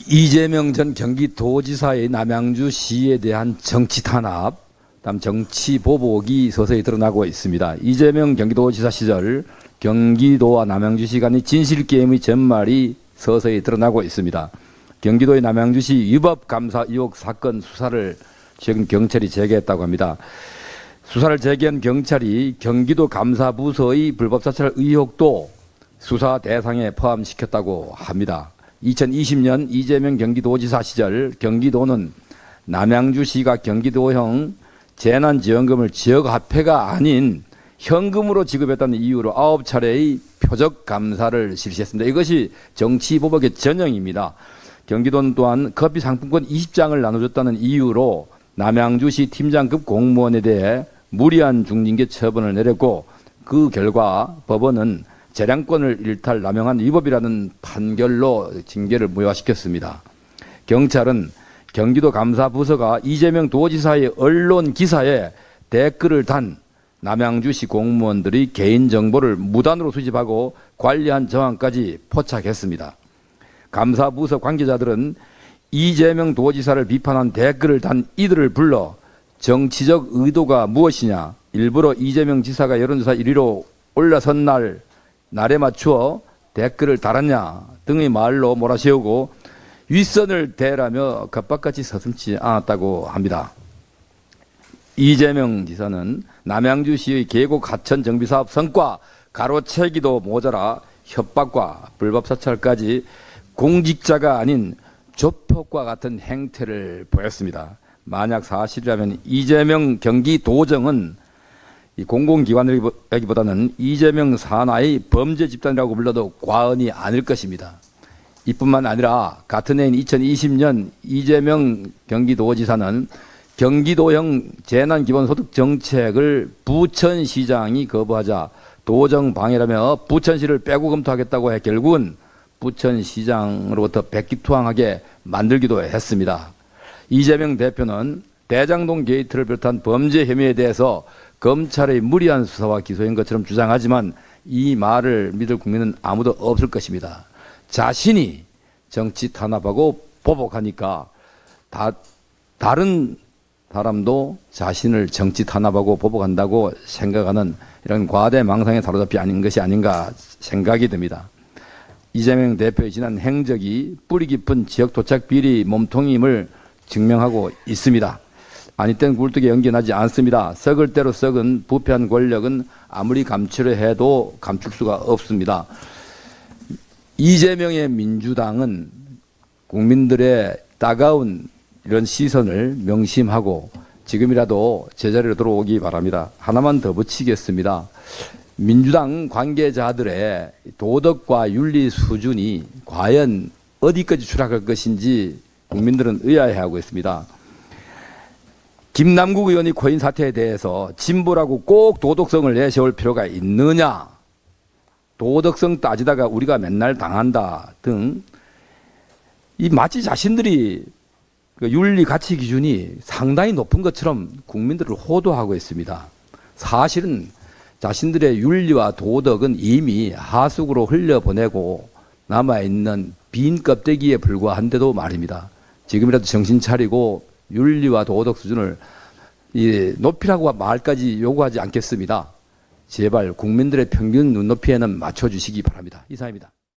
이재명 전 경기도지사의 남양주시에 대한 정치 탄압, 다음 정치 보복이 서서히 드러나고 있습니다. 이재명 경기도지사 시절 경기도와 남양주시 간의 진실게임의 전말이 서서히 드러나고 있습니다. 경기도의 남양주시 위법감사 의혹 사건 수사를 최근 경찰이 재개했다고 합니다. 수사를 재개한 경찰이 경기도 감사부서의 불법사찰 의혹도 수사 대상에 포함시켰다고 합니다. 2020년 이재명 경기도지사 시절 경기도는 남양주시가 경기도형 재난지원금을 지역화폐가 아닌 현금으로 지급했다는 이유로 9차례의 표적 감사를 실시했습니다. 이것이 정치보복의 전형입니다. 경기도는 또한 커피 상품권 20장을 나눠줬다는 이유로 남양주시 팀장급 공무원에 대해 무리한 중징계 처분을 내렸고, 그 결과 법원은 재량권을 일탈 남용한 위법이라는 판결로 징계를 무효화시켰습니다. 경찰은 경기도 감사부서가 이재명 도지사의 언론 기사에 댓글을 단 남양주시 공무원들의 개인정보를 무단으로 수집하고 관리한 정황까지 포착했습니다. 감사부서 관계자들은 이재명 도지사를 비판한 댓글을 단 이들을 불러 정치적 의도가 무엇이냐, 일부러 이재명 지사가 여론조사 1위로 올라선 날에 맞추어 댓글을 달았냐 등의 말로 몰아세우고 윗선을 대라며 겁박같이 서슴지 않았다고 합니다. 이재명 지사는 남양주시의 계곡 하천 정비사업 성과 가로채기도 모자라 협박과 불법사찰까지 공직자가 아닌 조폭과 같은 행태를 보였습니다. 만약 사실이라면 이재명 경기도정은 이 공공기관이라기보다는 이재명 산하의 범죄 집단이라고 불러도 과언이 아닐 것입니다. 이뿐만 아니라 같은 해인 2020년 이재명 경기도지사는 경기도형 재난기본소득 정책을 부천시장이 거부하자 도정 방해라며 부천시를 빼고 검토하겠다고 해 결국은 부천시장으로부터 백기투항하게 만들기도 했습니다. 이재명 대표는 대장동 게이트를 비롯한 범죄 혐의에 대해서 검찰의 무리한 수사와 기소인 것처럼 주장하지만 이 말을 믿을 국민은 아무도 없을 것입니다. 자신이 정치 탄압하고 보복하니까 다른 사람도 자신을 정치 탄압하고 보복한다고 생각하는 이런 과대망상에 사로잡히 아닌 것이 아닌가 생각이 듭니다. 이재명 대표의 지난 행적이 뿌리 깊은 지역 도착 비리 몸통임을 증명하고 있습니다. 아니 땐 굴뚝에 연기나지 않습니다. 썩을 대로 썩은 부패한 권력은 아무리 감추려 해도 감출 수가 없습니다. 이재명의 민주당은 국민들의 따가운 이런 시선을 명심하고 지금이라도 제자리로 들어오기 바랍니다. 하나만 더 붙이겠습니다. 민주당 관계자들의 도덕과 윤리 수준이 과연 어디까지 추락할 것인지 국민들은 의아해하고 있습니다. 김남국 의원이 코인 사태에 대해서 진보라고 꼭 도덕성을 내세울 필요가 있느냐, 도덕성 따지다가 우리가 맨날 당한다 등 이 마치 자신들이 그 윤리 가치 기준이 상당히 높은 것처럼 국민들을 호도하고 있습니다. 사실은 자신들의 윤리와 도덕은 이미 하수구로 흘려보내고 남아있는 빈 껍데기에 불과한데도 말입니다. 지금이라도 정신 차리고 윤리와 도덕 수준을 높이라고 말까지 요구하지 않겠습니다. 제발 국민들의 평균 눈높이에는 맞춰주시기 바랍니다. 이상입니다.